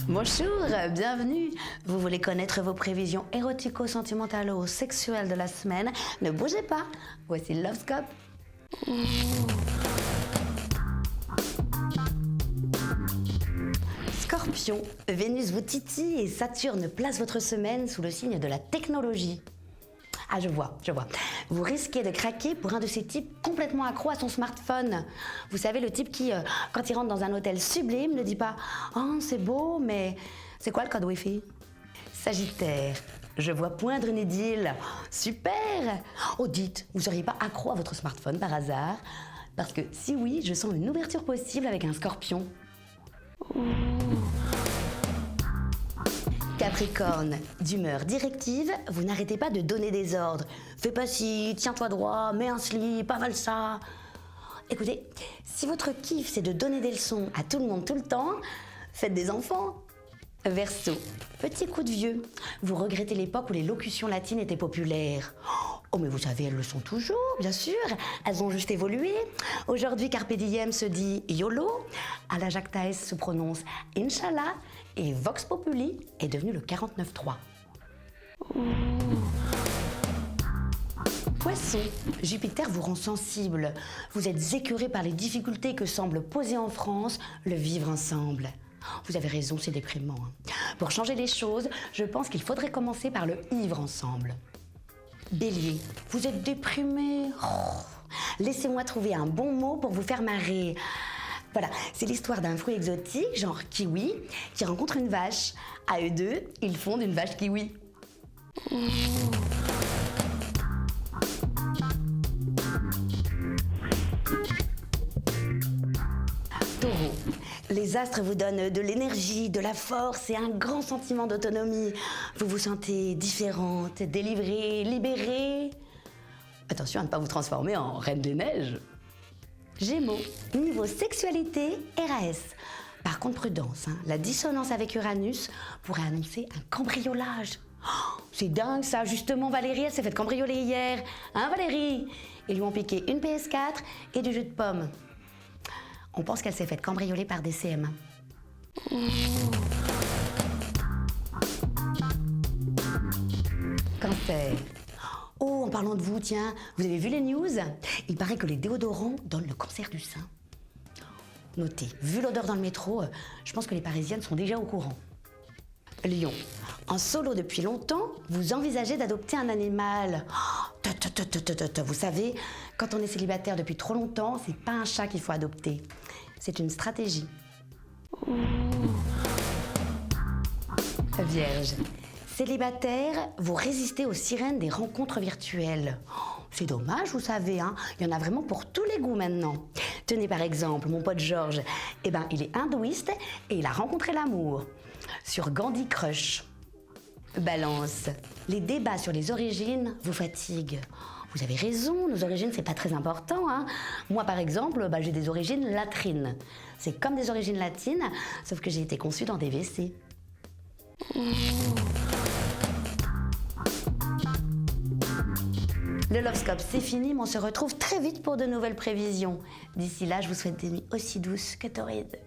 Bonjour, bienvenue. Vous voulez connaître vos prévisions érotico-sentimentalo-sexuelles de la semaine? Ne bougez pas, voici l'Horoscope. Scorpion, Vénus vous titille et Saturne place votre semaine sous le signe de la technologie. Ah, je vois. Vous risquez de craquer pour un de ces types complètement accro à son smartphone. Vous savez, le type qui, quand il rentre dans un hôtel sublime, ne dit pas « Oh, c'est beau, mais c'est quoi le code Wi-Fi ?» Sagittaire, je vois poindre une idylle. Super! Oh, dites, vous seriez pas accro à votre smartphone par hasard? Parce que si oui, je sens une ouverture possible avec un Scorpion. Capricorne, d'humeur directive, vous n'arrêtez pas de donner des ordres. Fais pas ci, tiens-toi droit, mets un slip, avale ça. Écoutez, si votre kiff c'est de donner des leçons à tout le monde tout le temps, faites des enfants. Verseau, petit coup de vieux, vous regrettez l'époque où les locutions latines étaient populaires. Oh mais vous savez, elles le sont toujours, bien sûr, elles ont juste évolué. Aujourd'hui, Carpe Diem se dit YOLO, à la Jactaes se prononce Inch'Allah, et Vox Populi est devenu le 49.3. Poisson, Jupiter vous rend sensible. Vous êtes écœuré par les difficultés que semble poser en France le vivre ensemble. Vous avez raison, c'est déprimant. Pour changer les choses, je pense qu'il faudrait commencer par le vivre ensemble. Bélier, vous êtes déprimé. Oh, laissez-moi trouver un bon mot pour vous faire marrer. Voilà, c'est l'histoire d'un fruit exotique, genre kiwi, qui rencontre une vache. À eux deux, ils fondent une vache kiwi. Taureau, les astres vous donnent de l'énergie, de la force et un grand sentiment d'autonomie. Vous vous sentez différente, délivrée, libérée. Attention à ne pas vous transformer en reine des neiges. Gémeaux, niveau sexualité, RAS. Par contre, prudence, la dissonance avec Uranus pourrait annoncer un cambriolage. Oh, c'est dingue ça, justement Valérie, elle s'est faite cambrioler hier. Hein Valérie? Ils lui ont piqué une PS4 et du jus de pomme. On pense qu'elle s'est faite cambrioler par des CM. Cancer. Oh, en parlant de vous, tiens, vous avez vu les news? Il paraît que les déodorants donnent le cancer du sein. Notez, vu l'odeur dans le métro, je pense que les Parisiennes sont déjà au courant. Lion, en solo depuis longtemps, vous envisagez d'adopter un animal. Vous savez, quand on est célibataire depuis trop longtemps, c'est pas un chat qu'il faut adopter. C'est une stratégie. Vierge, célibataire, vous résistez aux sirènes des rencontres virtuelles. C'est dommage, vous savez, il y en a vraiment pour tous les goûts maintenant. Tenez par exemple, mon pote Georges, il est hindouiste et il a rencontré l'amour sur Gandhi Crush. Balance, les débats sur les origines vous fatiguent. Vous avez raison, nos origines c'est pas très important. Moi par exemple, j'ai des origines latrines. C'est comme des origines latines, sauf que j'ai été conçue dans des WC. Le L'Horoscope, c'est fini, mais on se retrouve très vite pour de nouvelles prévisions. D'ici là, je vous souhaite des nuits aussi douces que torrides.